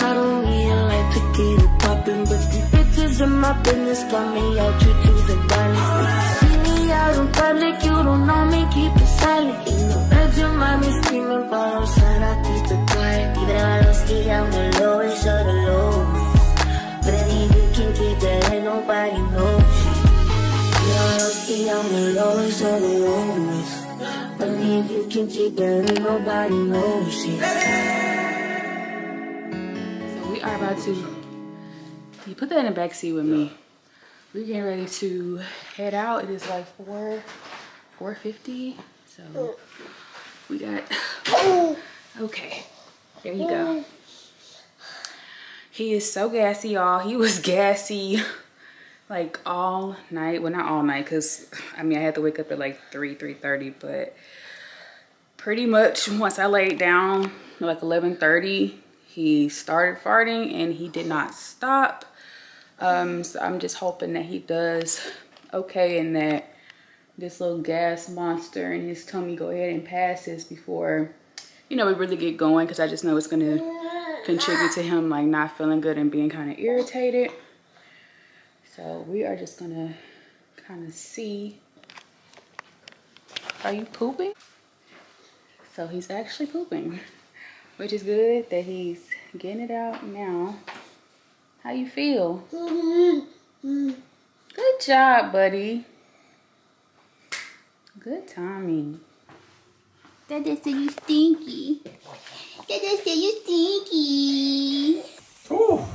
I don't even like to get it poppin', but the bitches in my business got me out to choosing violence. See me out in public, you don't know me, keep it silent. You know that your mommy screaming, but outside I keep it quiet. Even I don't ski, I'm the lowest of the lowest. But if you can keep that, ain't nobody knows. Even I don't ski, I'm the lowest of the lowest. But if you can keep that, ain't nobody knows. So we are about to, you put that in the back seat with me. We're getting ready to head out. It is like 4:50. So we got, okay, there you go. He is so gassy, y'all. He was gassy like all night. Well, not all night, because I mean I had to wake up at like 3:30, but pretty much once I laid down like 11:30, he started farting and he did not stop. So I'm just hoping that he does okay and that this little gas monster in his tummy go ahead and passes before, you know, we really get going, because I just know it's gonna contribute to him like not feeling good and being kind of irritated. So we are just gonna kind of see. Are you pooping? So he's actually pooping, which is good that he's getting it out now. How you feel? Good job, buddy. Good timing. Dada said you stinky. Dada said you stinky. Oh!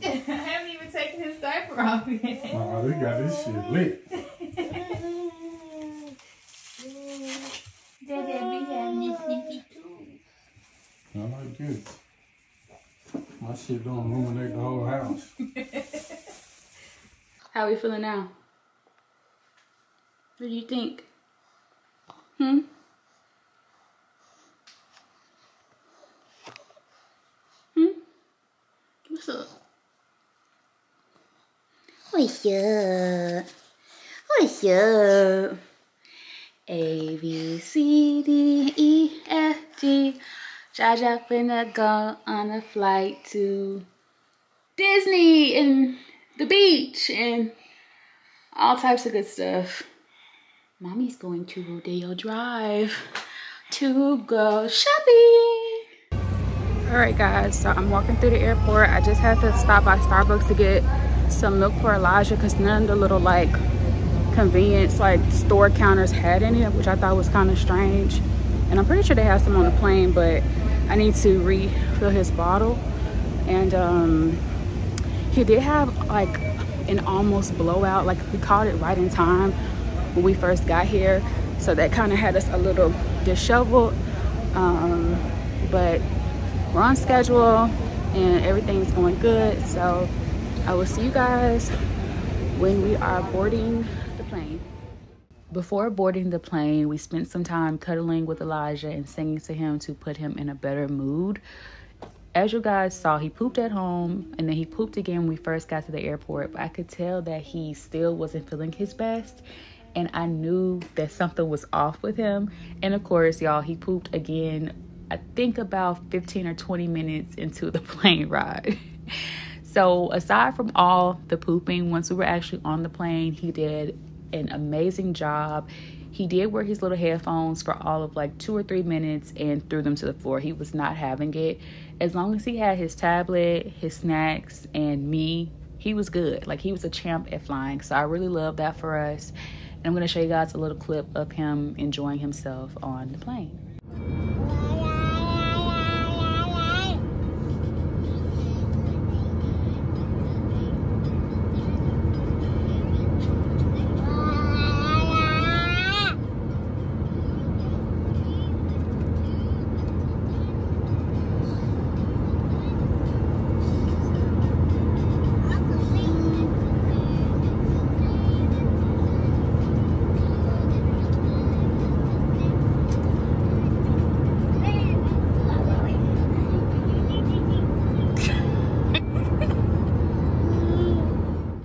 I haven't even taken his diaper off yet. Oh, they got this shit lit. Dada be having this stinky too. I like this. My shit don't illuminate the whole house. How are we feeling now? What do you think? Hmm? What's up? What's up? What's up? A, B, C, D, E, F, G. Jaja finna go on a flight to Disney and the beach and all types of good stuff. Mommy's going to Rodeo Drive to go shopping. All right, guys, so I'm walking through the airport. I just had to stop by Starbucks to get some milk for Elijah because none of the little like convenience like store counters had any, which I thought was kind of strange. And I'm pretty sure they have some on the plane, but I need to refill his bottle. And he did have like an almost blowout, like we caught it right in time when we first got here, so that kind of had us a little disheveled, but we're on schedule and everything's going good. So I will see you guys when we are boarding the plane. Before boarding the plane, we spent some time cuddling with Elijah and singing to him to put him in a better mood. As you guys saw, he pooped at home and then he pooped again when we first got to the airport, but I could tell that he still wasn't feeling his best, and I knew that something was off with him. And of course, y'all, he pooped again, I think about 15 or 20 minutes into the plane ride. So aside from all the pooping, once we were actually on the plane, he did an amazing job. He did wear his little headphones for all of like 2 or 3 minutes and threw them to the floor. He was not having it. As long as he had his tablet, his snacks, and me, he was good. Like, he was a champ at flying. So I really love that for us. And I'm going to show you guys a little clip of him enjoying himself on the plane.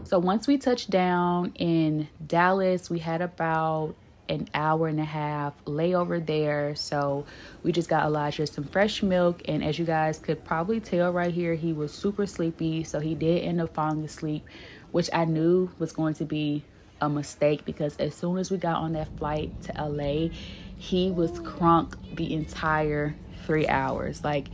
So once we touched down in Dallas, we had about an hour and a half layover there. So we just got Elijah some fresh milk, and as you guys could probably tell right here, he was super sleepy. So he did end up falling asleep, which I knew was going to be a mistake, because as soon as we got on that flight to LA, he was crunk the entire 3 hours. Like,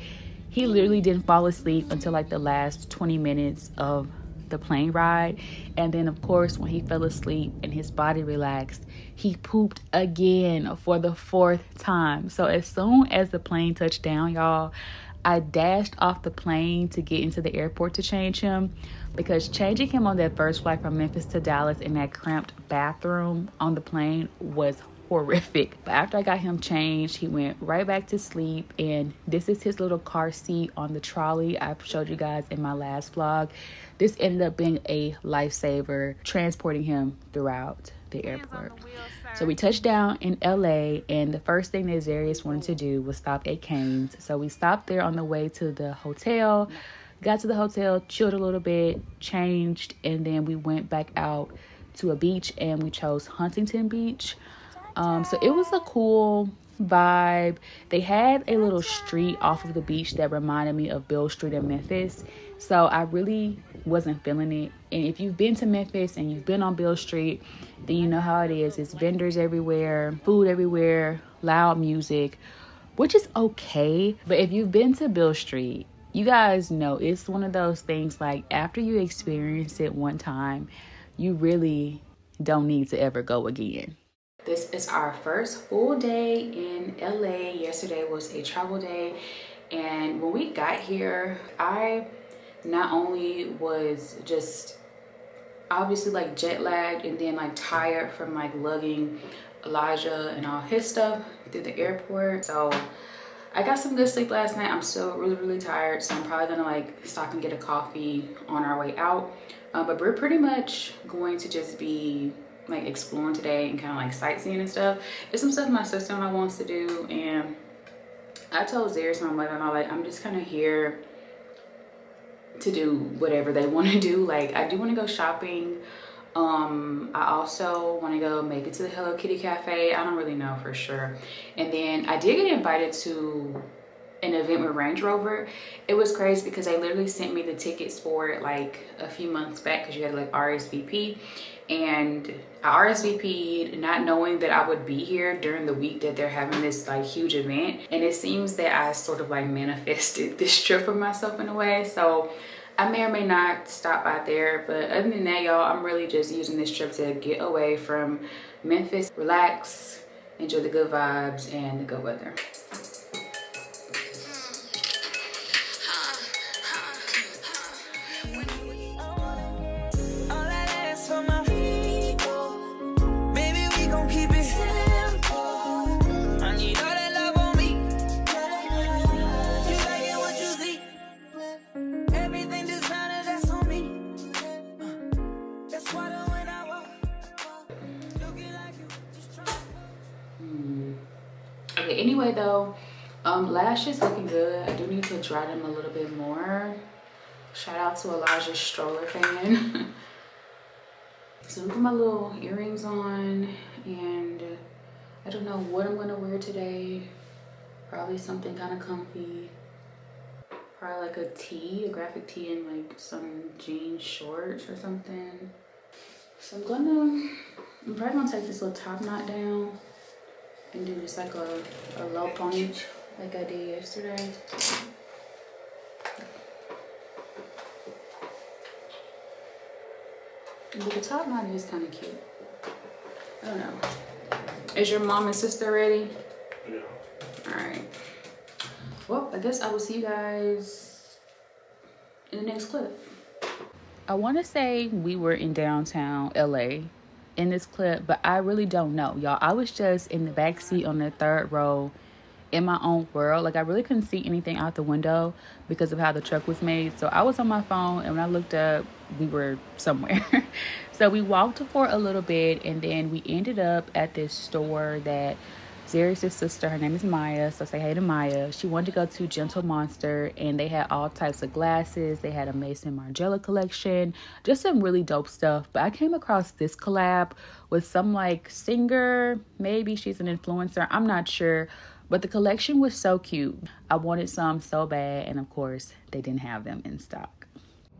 he literally didn't fall asleep until like the last 20 minutes of the plane ride. And then of course, when he fell asleep and his body relaxed, he pooped again for the 4th time. So as soon as the plane touched down, y'all, I dashed off the plane to get into the airport to change him, because changing him on that first flight from Memphis to Dallas in that cramped bathroom on the plane was horrific. But after I got him changed, he went right back to sleep, and this is his little car seat on the trolley I showed you guys in my last vlog. This ended up being a lifesaver, transporting him throughout the airport. So we touched down in LA, and the first thing that Zarius wanted to do was stop at Cane's. So we stopped there on the way to the hotel, got to the hotel, chilled a little bit, changed, and then we went back out to a beach, and we chose Huntington Beach. So it was a cool vibe. They had a little street off of the beach that reminded me of Beale Street in Memphis. So I really wasn't feeling it. And if you've been to Memphis and you've been on Beale Street, then you know how it is. It's vendors everywhere, food everywhere, loud music, which is okay. But if you've been to Beale Street, you guys know it's one of those things, like, after you experience it one time, you really don't need to ever go again. This is our first full day in LA. Yesterday was a travel day, and when we got here, I not only was just obviously like jet lagged and then like tired from like lugging Elijah and all his stuff through the airport. So I got some good sleep last night. I'm still really tired, so I'm probably gonna like stop and get a coffee on our way out. But we're pretty much going to just be like exploring today and kind of like sightseeing and stuff. There's some stuff my sister-in-law wants to do, and I told Zarius and my mother-in-law, like, I'm just kind of here to do whatever they want to do. Like, I do want to go shopping. I also want to go make it to the Hello Kitty Cafe. I don't really know for sure. And then I did get invited to an event with Range Rover. It was crazy because they literally sent me the tickets for it like a few months back, because you had to like RSVP. And I RSVP'd not knowing that I would be here during the week that they're having this like huge event. And it seems that I sort of like manifested this trip for myself in a way. So I may or may not stop by there. But other than that, y'all, I'm really just using this trip to get away from Memphis, relax, enjoy the good vibes and the good weather. Okay, anyway though, lashes looking good. I do need to dry them a little bit more. Shout out to Elijah's stroller fan. So look at my little earrings on, and I don't know what I'm gonna wear today. Probably something kind of comfy. Probably like a tee, a graphic tee, and like some jean shorts or something. So I'm probably gonna take this little top knot down and do just like a low pony like I did yesterday. But the top knot is kind of cute. I don't know. Is your mom and sister ready? Yeah. All right. Well, I guess I will see you guys in the next clip. I want to say we were in downtown LA in this clip, but I really don't know, y'all. I was just in the back seat on the 3rd row in my own world. Like, I really couldn't see anything out the window because of how the truck was made. So I was on my phone, and when I looked up, we were somewhere. So we walked for a little bit, and then we ended up at this store that Zarius' sister, her name is Maya, so say hey to Maya. She wanted to go to Gentle Monster, and they had all types of glasses. They had a Mason Margiela collection, just some really dope stuff. But I came across this collab with some like singer, maybe she's an influencer, I'm not sure. But the collection was so cute. I wanted some so bad, and of course, they didn't have them in stock.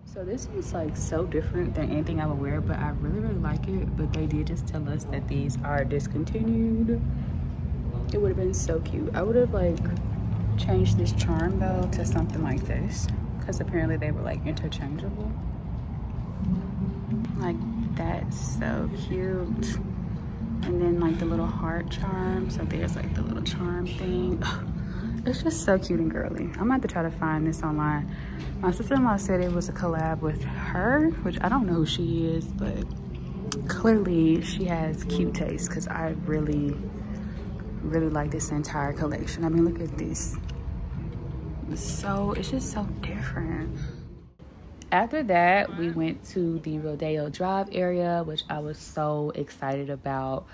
So this is like so different than anything I would wear, but I really, really like it. But they did just tell us that these are discontinued. It would have been so cute. I would have like changed this charm though to something like this, because apparently they were like interchangeable. Like that's so cute. And then like the little heart charm. So there's like the little charm thing. It's just so cute and girly. I'm gonna have to try to find this online. My sister-in-law said it was a collab with her, which I don't know who she is, but clearly she has cute taste, because I really like this entire collection. I mean, look at this. It's just so different. After that, we went to the Rodeo Drive area, which I was so excited about.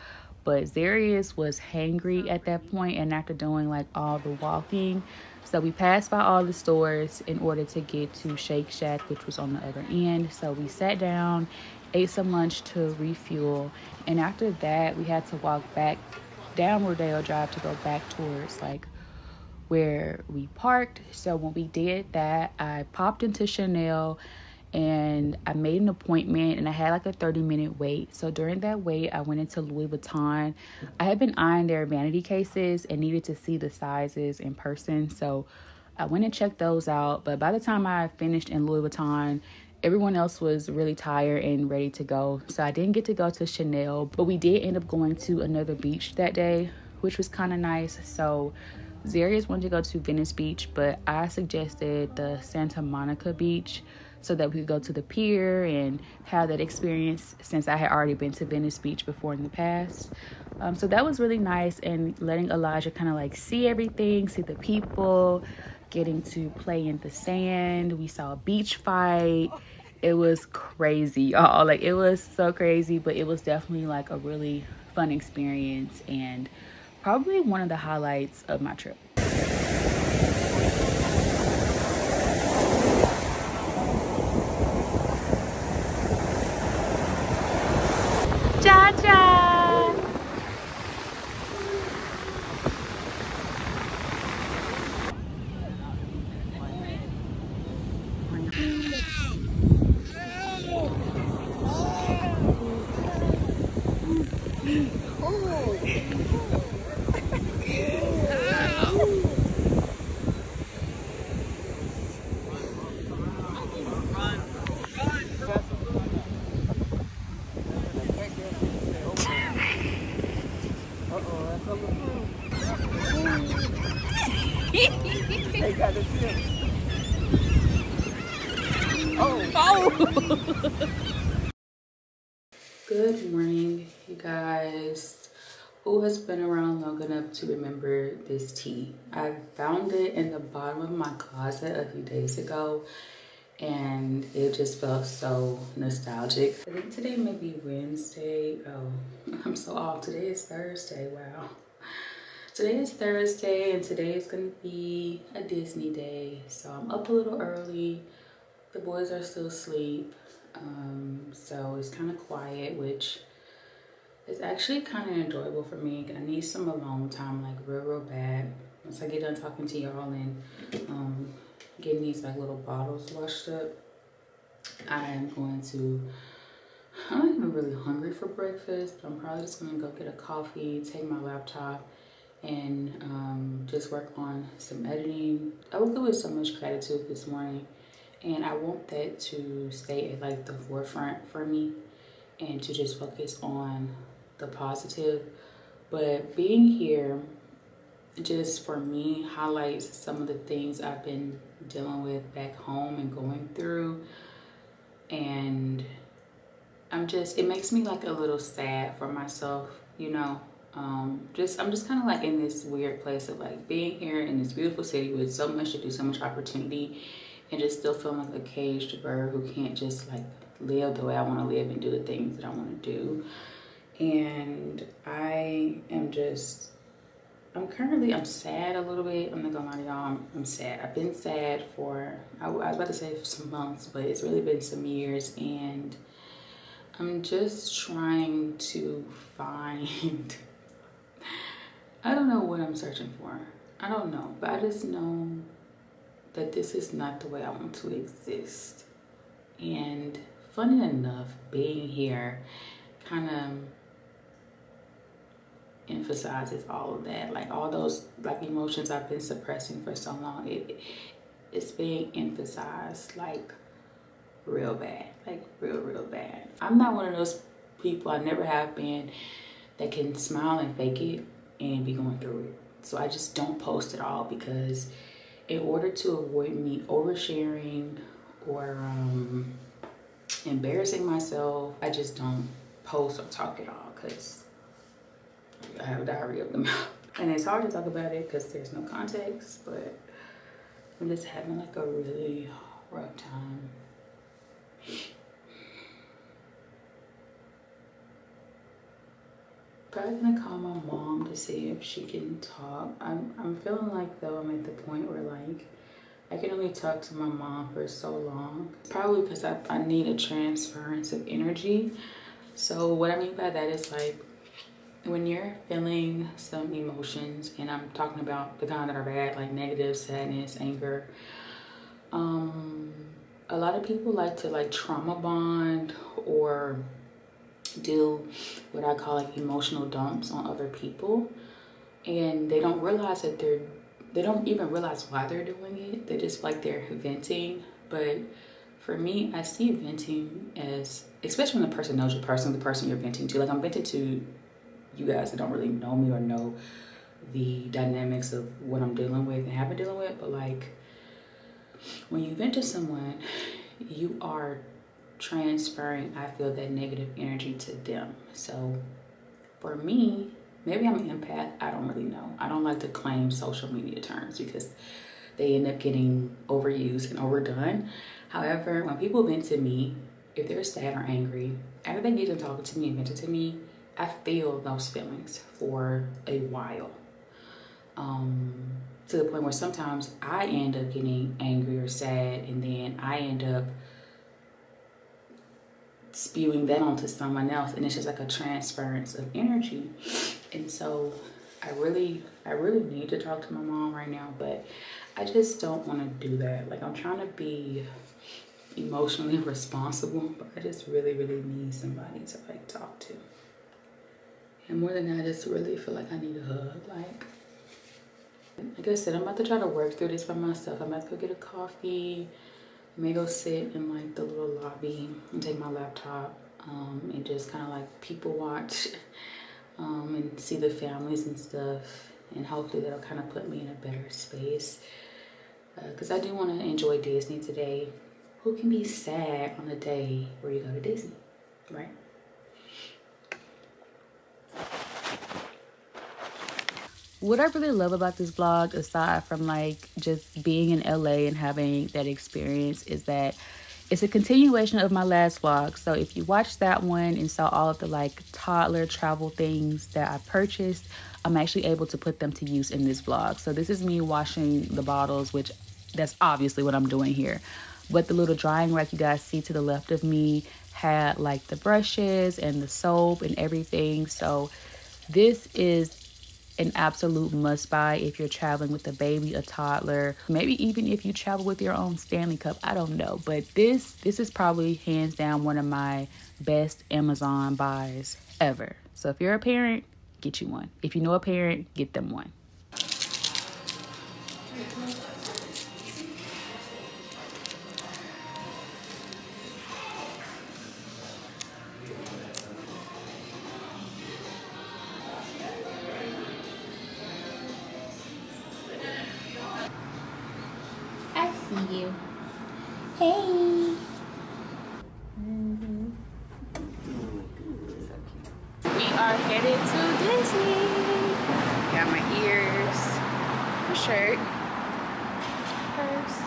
But Zarius was hangry at that point, and after doing like all the walking, so we passed by all the stores in order to get to Shake Shack, which was on the other end. So we sat down, ate some lunch to refuel, and after that, we had to walk back down Rodeo Drive to go back towards like where we parked. So when we did that, I popped into Chanel and I made an appointment, and I had like a 30-minute wait. So during that wait, I went into Louis Vuitton. I had been eyeing their vanity cases and needed to see the sizes in person, so I went and checked those out. But by the time I finished in Louis Vuitton, everyone else was really tired and ready to go, so I didn't get to go to Chanel. But we did end up going to another beach that day, which was kind of nice. So Zarius wanted to go to Venice Beach, but I suggested the Santa Monica Beach so that we could go to the pier and have that experience, since I had already been to Venice Beach before in the past. So that was really nice, and letting Elijah kind of like see everything, see the people, getting to play in the sand. We saw a beach fight. It was crazy, y'all. Like, it was so crazy, but it was definitely like a really fun experience and probably one of the highlights of my trip. Cha-cha! Good morning, you guys. Who has been around long enough to remember this tea? I found it in the bottom of my closet a few days ago, and it just felt so nostalgic. I think today may be Wednesday. Oh, I'm so off. Today is Thursday. Wow. Today is Thursday, and today is gonna be a Disney day. So I'm up a little early. The boys are still asleep. So it's kind of quiet, which is actually kind of enjoyable for me. I need some alone time, like real bad. Once I get done talking to y'all and getting these like little bottles washed up, I am going to, I'm not even really hungry for breakfast, but I'm probably just gonna go get a coffee, take my laptop, and just work on some editing. I woke up with so much gratitude this morning, and I want that to stay at like the forefront for me and to just focus on the positive. But being here just for me highlights some of the things I've been dealing with back home and going through, and it makes me like a little sad for myself, you know. I'm just kind of like in this weird place of like being here in this beautiful city with so much to do, so much opportunity, and just still feeling like a caged bird who can't just like live the way I want to live and do the things that I want to do. And I am just I'm sad a little bit. I'm not gonna lie to y'all, I'm sad. I've been sad for, I was about to say some months, but it's really been some years, and I'm just trying to find, I don't know what I'm searching for. I don't know, but I just know that this is not the way I want to exist. And funny enough, being here kind of emphasizes all of that. Like all those like emotions I've been suppressing for so long, it's being emphasized like real bad, like real bad. I'm not one of those people, I never have been, that can smile and fake it and be going through it. So I just don't post at all, because in order to avoid me oversharing or embarrassing myself, I just don't post or talk at all, because I have diarrhea of the mouth. And it's hard to talk about it because there's no context, but I'm just having like a really rough time. Probably gonna call my mom to see if she can talk. I'm feeling like though I'm at the point where like I can only talk to my mom for so long. Probably because I need a transference of energy. So what I mean by that is like when you're feeling some emotions, and I'm talking about the kind that are bad, like negative, sadness, anger. A lot of people like to like trauma bond or do what I call like emotional dumps on other people, and they don't realize that they don't even realize why they're doing it. They just like they're venting. But for me, I see venting as, especially when the person knows your person, the person you're venting to. Like I'm venting to you guys that don't really know me or know the dynamics of what I'm dealing with and have been dealing with. But like when you vent to someone, you are transferring, I feel, that negative energy to them. So for me, maybe I'm an empath, I don't really know. I don't like to claim social media terms because they end up getting overused and overdone. However, when people vent to me, if they're sad or angry, after they get to talking to me and venting to me, I feel those feelings for a while. To the point where sometimes I end up getting angry or sad, and then I end up spewing that onto someone else, and it's just like a transference of energy. And so I really need to talk to my mom right now, but I just don't want to do that. Like I'm trying to be emotionally responsible, but I just really need somebody to like talk to. And more than that, I just really feel like I need a hug. Like I said, I'm about to try to work through this by myself. I'm about to go get a coffee. I may go sit in like the little lobby and take my laptop and just kind of like people watch and see the families and stuff. And hopefully that'll kind of put me in a better space. Because I do want to enjoy Disney today. Who can be sad on a day where you go to Disney, right? What I really love about this vlog, aside from like just being in LA and having that experience, is that it's a continuation of my last vlog. So if you watched that one and saw all of the like toddler travel things that I purchased, I'm actually able to put them to use in this vlog. So this is me washing the bottles, which that's obviously what I'm doing here. But the little drying rack you guys see to the left of me had like the brushes and the soap and everything. So this is an absolute must buy if you're traveling with a baby, a toddler, maybe even if you travel with your own Stanley Cup. I don't know, but this is probably hands down one of my best Amazon buys ever. So if you're a parent, get you one. If you know a parent, get them one. You. Hey. We are headed to Disney. Got my ears, my shirt, purse.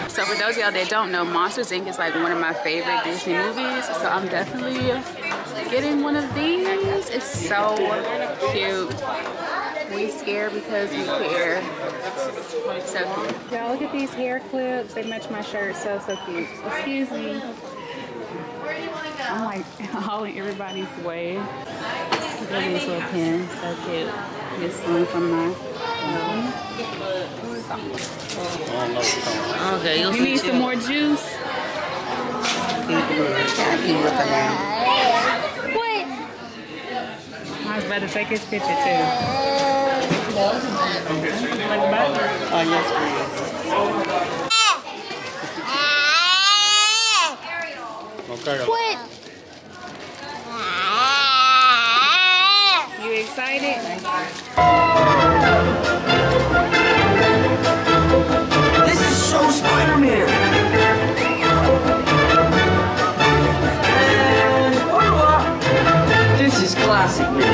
So for those of y'all that don't know, Monsters Inc. is like one of my favorite Disney movies. So I'm definitely getting one of these. It's so cute. We scared because we care. So cute. Y'all look at these hair clips. They match my shirt. So cute. Excuse me. I'm like all in everybody's way. Look at these little pins. So cute. This one from my Okay, you need some more juice. What? I was about to take his picture too. Oh, yes, please. Okay. What? You excited? This is so Spider-Man. And voila! This is classic me.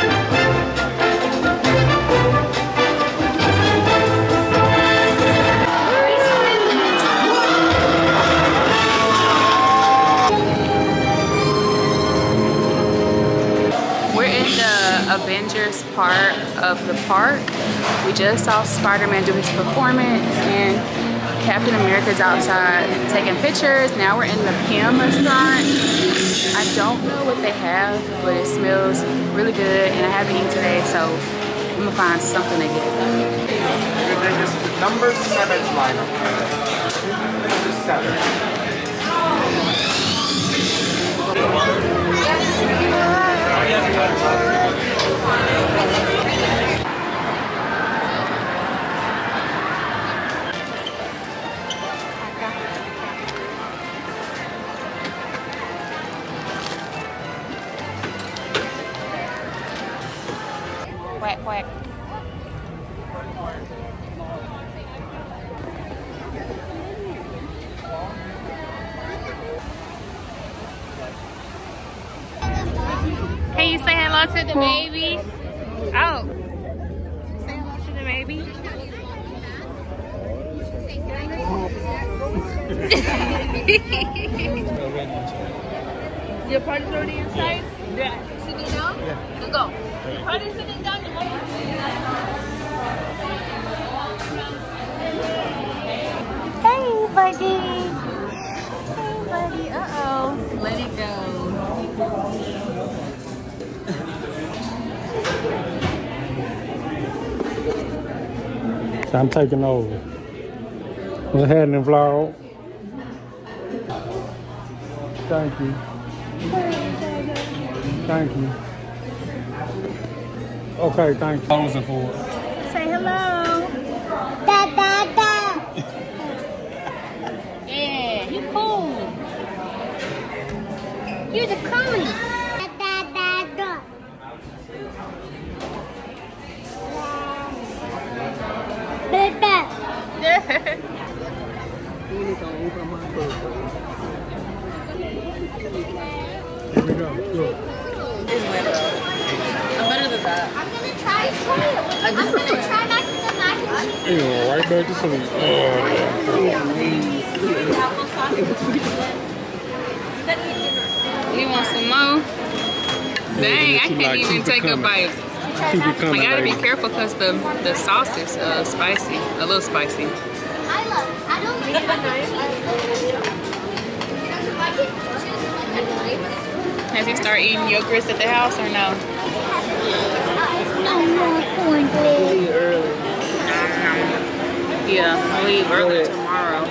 We're in the Avengers part of the park. We just saw Spider-Man do his performance and Captain America's outside taking pictures. Now we're in the PM restaurant. I don't know what they have, but it smells really good and I haven't eaten today, so I'm gonna find something to get. Number 7 lineup. Number 7. Quack, quack. Can you say hello to the baby? Oh. Say hello to the baby. Your party's already inside? Yeah. Sitting down? Yeah. Go. Your party's sitting down? Hey, buddy. Hey, buddy. Uh-oh. Let it go. So I'm taking over. What's happening, vlog? Thank you. Thank you. Okay, thank you. Closing for it. Say hello. Da, da, da. Yeah, you cool. You're the coolest. Da, da, da, da. Da, da. Here we go. Look. I'm better than that. I'm gonna try it. I'm gonna try not to the mac and cheese. You know, right back to sleep. You want some more? Dang, I can't even take a bite. Keep it coming. I gotta be lady. careful because the sauce is spicy, a little spicy. I don't like it. Has he started eating yogurts at the house or no? I want cornbread. Yeah, I'll leave early tomorrow.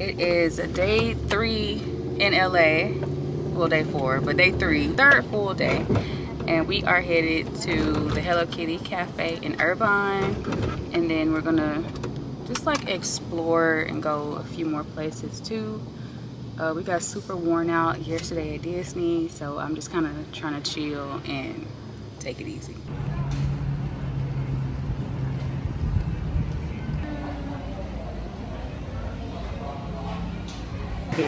It is day 3 in LA. Well, day 4, but day 3, third full day. And we are headed to the Hello Kitty Cafe in Irvine. And then we're gonna just like explore and go a few more places too. We got super worn out yesterday at Disney, so I'm just kind of trying to chill and take it easy. This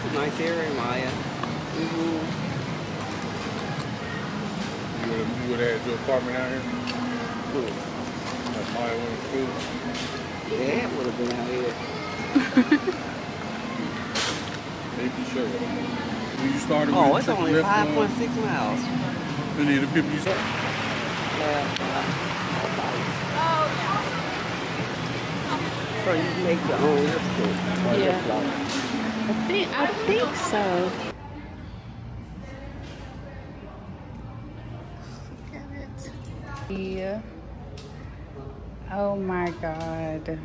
is a nice area, Maya. You would have had your apartment out here? Cool. That's Maya went to school. Yeah, it would have been out here. Maybe sure. When you started Oh, with it's only 5.6 miles. Any of the people you saw? So you can make your own lipstick. Yeah. I think so. Yeah. Oh my God.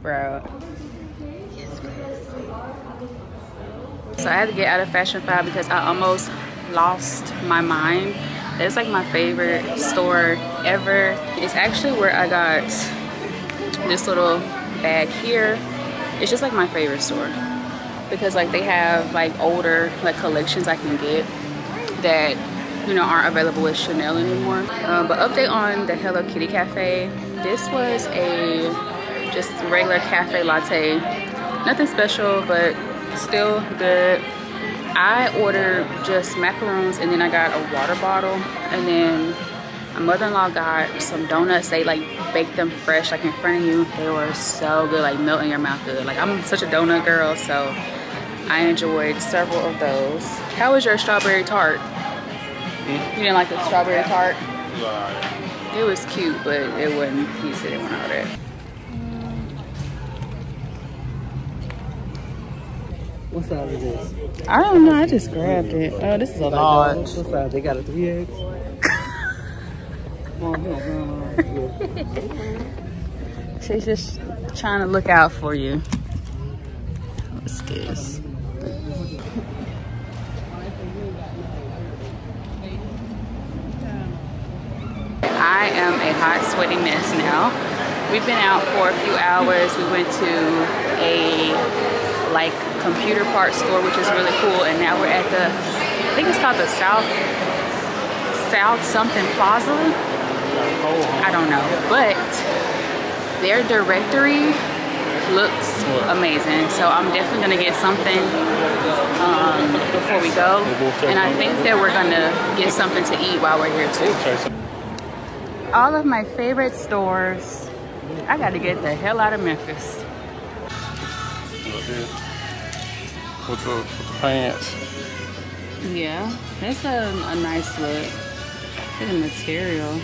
Bro. So I had to get out of Fashion 5 because I almost lost my mind. It's like my favorite store ever. It's actually where I got this little bag here. It's just like my favorite store because like they have like older like collections I can get that, you know, aren't available with Chanel anymore. But update on the Hello Kitty Cafe. This was a just regular cafe latte. Nothing special, but still good. I ordered just macaroons and then I got a water bottle, and then my mother-in-law got some donuts. They like baked them fresh like in front of you. They were so good, like melt in your mouth good. Like I'm such a donut girl, so I enjoyed several of those. How was your strawberry tart? You didn't like the strawberry tart? It was cute, but it wasn't, he said it went all right. What size is this? I don't know, I just grabbed it. Oh, this is a large. What size? They got a 3X? She's just trying to look out for you. What's this? I am a hot, sweaty mess now. We've been out for a few hours. We went to a like computer parts store, which is really cool, and now we're at the, I think it's called the South something Plaza. I don't know, but their directory looks amazing, so I'm definitely gonna get something before we go, and I think that we're gonna get something to eat while we're here too. All of my favorite stores. I got to get the hell out of Memphis. With the pants. Yeah, that's a nice look. Look at the material.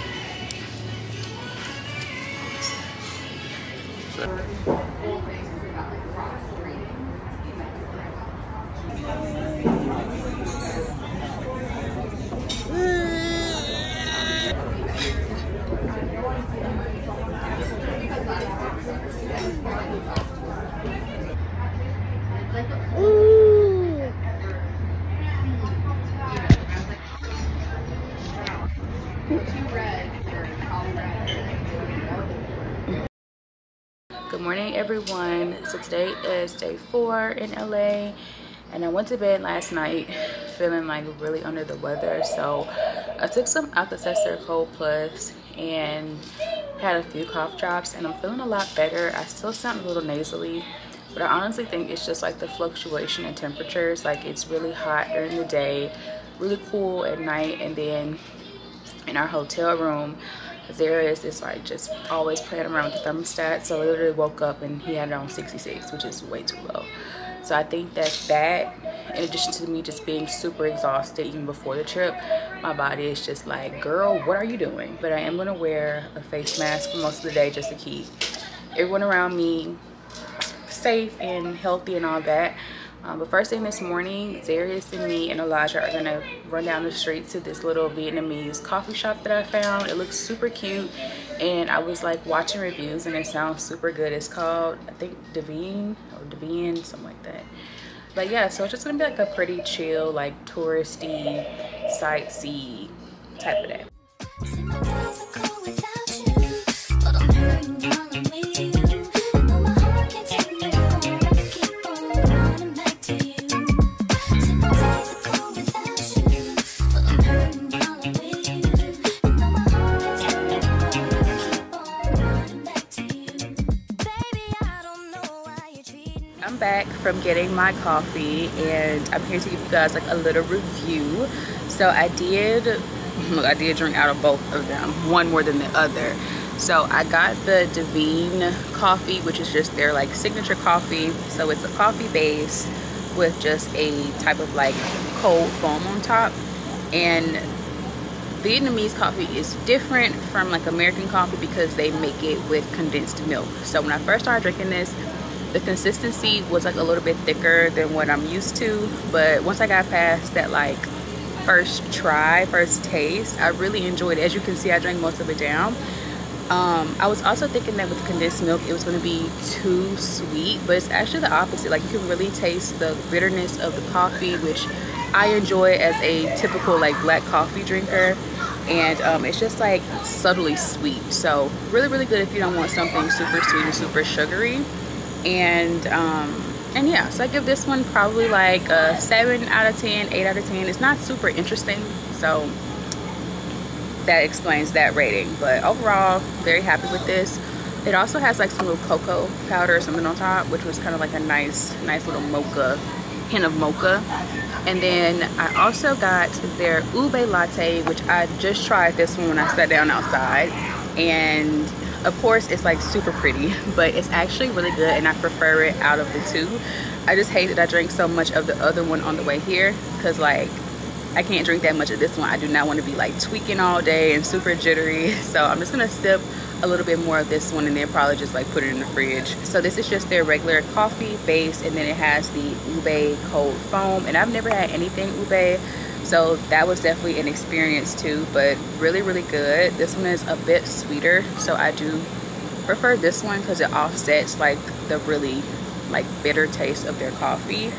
Good morning, everyone. So today is day 4 in LA, and I went to bed last night feeling like really under the weather, so I took some Alka-Seltzer Cold Plus and had a few cough drops, and I'm feeling a lot better. I still sound a little nasally, but I honestly think it's just like the fluctuation in temperatures. Like it's really hot during the day, really cool at night, and then in our hotel room Zarius is like just always playing around with the thermostat, so I literally woke up and he had it on 66, which is way too low. So I think that in addition to me just being super exhausted even before the trip, my body is just like, girl, what are you doing? But I am gonna wear a face mask for most of the day just to keep everyone around me safe and healthy and all that. But first thing this morning, Zarius and me and Elijah are gonna run down the street to this little Vietnamese coffee shop that I found. It looks super cute, and I was like watching reviews and it sounds super good. It's called, I think, Devine or Devine, something like that. But yeah, so it's just gonna be like a pretty chill, like touristy, sightsee type of day. I'm back from getting my coffee and I'm here to give you guys like a little review. So I did drink out of both of them, one more than the other. So I got the Devine coffee, which is just their like signature coffee. So it's a coffee base with just a type of like cold foam on top. And Vietnamese coffee is different from like American coffee because they make it with condensed milk. So when I first started drinking this, the consistency was like a little bit thicker than what I'm used to, but once I got past that like first taste, I really enjoyed it. As you can see, I drank most of it down. I was also thinking that with condensed milk it was going to be too sweet, but it's actually the opposite. Like you can really taste the bitterness of the coffee, which I enjoy as a typical like black coffee drinker, and it's just like subtly sweet. So really good if you don't want something super sweet or super sugary. And yeah, so I give this one probably like a 7 out of 10, 8 out of 10. It's not super interesting, so that explains that rating. But overall, very happy with this. It also has like some little cocoa powder or something on top, which was kind of like a nice little mocha, hint of mocha. And then I also got their ube latte, which I just tried this one when I sat down outside, and of course it's like super pretty, but it's actually really good and I prefer it out of the two. I just hate that I drank so much of the other one on the way here, because like I can't drink that much of this one. I do not want to be like tweaking all day and super jittery, so I'm just gonna sip a little bit more of this one and then probably just like put it in the fridge. So this is just their regular coffee base, and then it has the ube cold foam, and I've never had anything ube, so that was definitely an experience too, but really good. This one is a bit sweeter, so I do prefer this one because it offsets like the really like bitter taste of their coffee.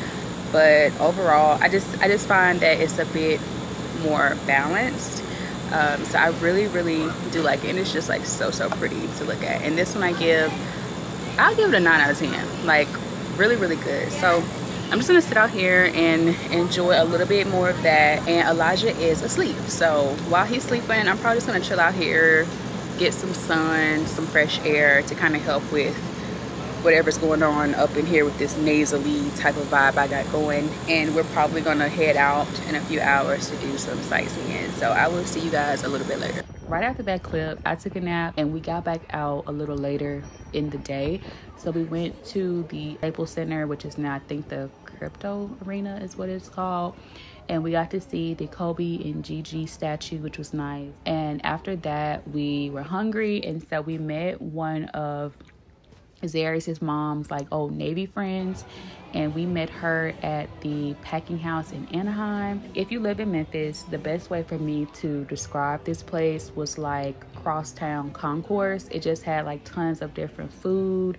But overall, I just find that it's a bit more balanced. So I really do like it, and it's just like so pretty to look at. And this one I'll give it a 9 out of 10. Like really good. So I'm just gonna sit out here and enjoy a little bit more of that. And Elijah is asleep, so while he's sleeping, I'm probably just gonna chill out here, get some sun, some fresh air to kind of help with whatever's going on up in here with this nasally type of vibe I got going. And we're probably gonna head out in a few hours to do some sightseeing, so I will see you guys a little bit later. Right after that clip, I took a nap and we got back out a little later in the day. So we went to the Staples Center, which is now I think the Crypto Arena is what it's called, and we got to see the Kobe and Gigi statue, which was nice. And after that we were hungry, and so we met one of Zarius' mom's like old Navy friends, and we met her at the Packing House in Anaheim. If you live in Memphis, the best way for me to describe this place was like crosstown concourse. It just had like tons of different food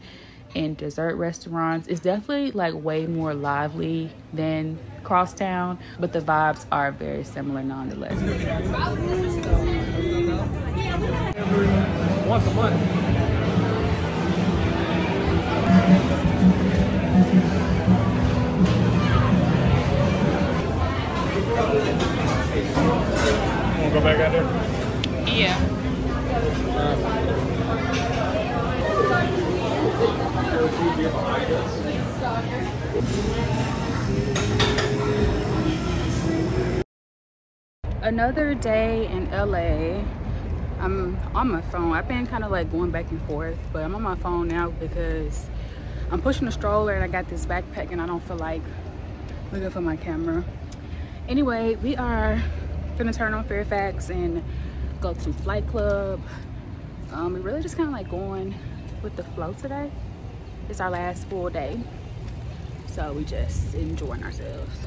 and dessert restaurants. It's definitely like way more lively than crosstown, but the vibes are very similar nonetheless. Once a month. Wanna go back out there? Yeah. Another day in LA. I'm on my phone. I've been kind of like going back and forth, but I'm on my phone now because I'm pushing a stroller and I got this backpack and I don't feel like looking for my camera. Anyway, we are gonna turn on Fairfax and go to Flight Club. We really just kind of like going with the flow today. It's our last full day, so we just enjoying ourselves.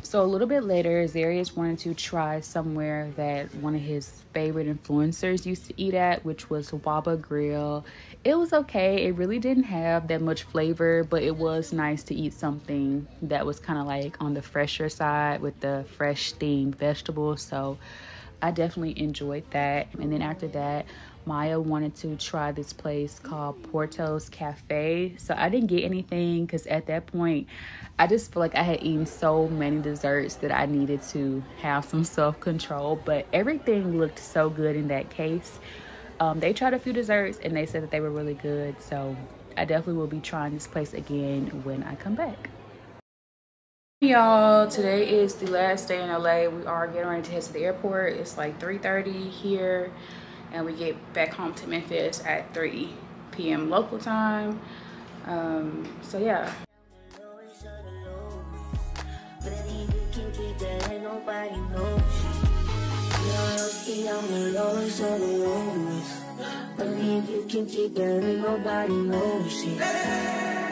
So a little bit later, Zarius wanted to try somewhere that one of his favorite influencers used to eat at, which was Waba Grill. It was okay. It really didn't have that much flavor, but it was nice to eat something that was kind of like on the fresher side with the fresh steamed vegetables. So I definitely enjoyed that. And then after that, Maya wanted to try this place called Porto's Cafe. So I didn't get anything because at that point, I just feel like I had eaten so many desserts that I needed to have some self-control. But everything looked so good in that case. They tried a few desserts and they said that they were really good. So I definitely will be trying this place again when I come back. Y'all, today is the last day in LA. We are getting ready to head to the airport. It's like 3:30 here. And we get back home to Memphis at 3 p.m. local time. So yeah. Believe you can keep that and nobody knows it.